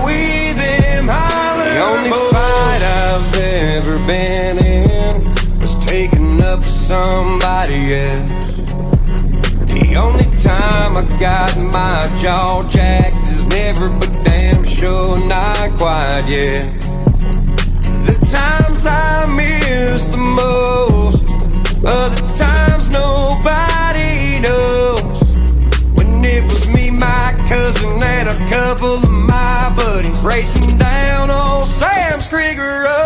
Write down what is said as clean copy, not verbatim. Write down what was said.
with them holler. The only fight I've ever been in was taking up for somebody else. The only time I got my jaw jacked is never, but damn sure not quite yet. The times I miss the most are the times nobody knows. When it was me, my cousin, and a couple of my buddies racing down old Sam's Creek Road.